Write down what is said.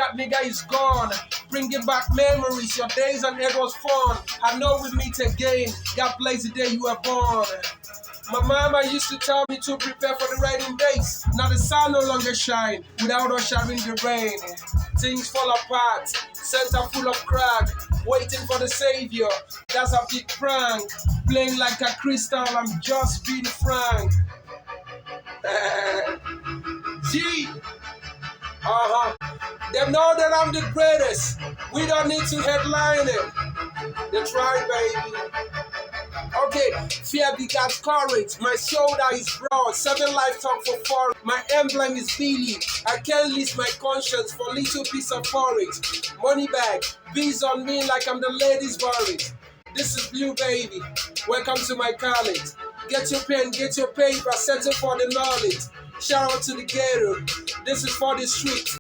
that nigga is gone. Bringing back memories, your days and it was fun. I know we meet again. God bless the day you were born. My mama used to tell me to prepare for the raining days. Now the sun no longer shine without us sharing the rain. Things fall apart, center full of crack, waiting for the savior. That's a big prank. Playing like a crystal, I'm just being frank. G. They know that I'm the greatest. We don't need to headline it. They try, baby. Okay, fear begat courage. My shoulder is broad. 7 life talk for 4. My emblem is Billy. I can't lose my conscience for little piece of porridge. Money bag, bees on me like I'm the lady's buried. This is Blue, baby. Welcome to my college. Get your pen, get your paper, settle for the knowledge. Shout out to the ghetto. This is for the streets.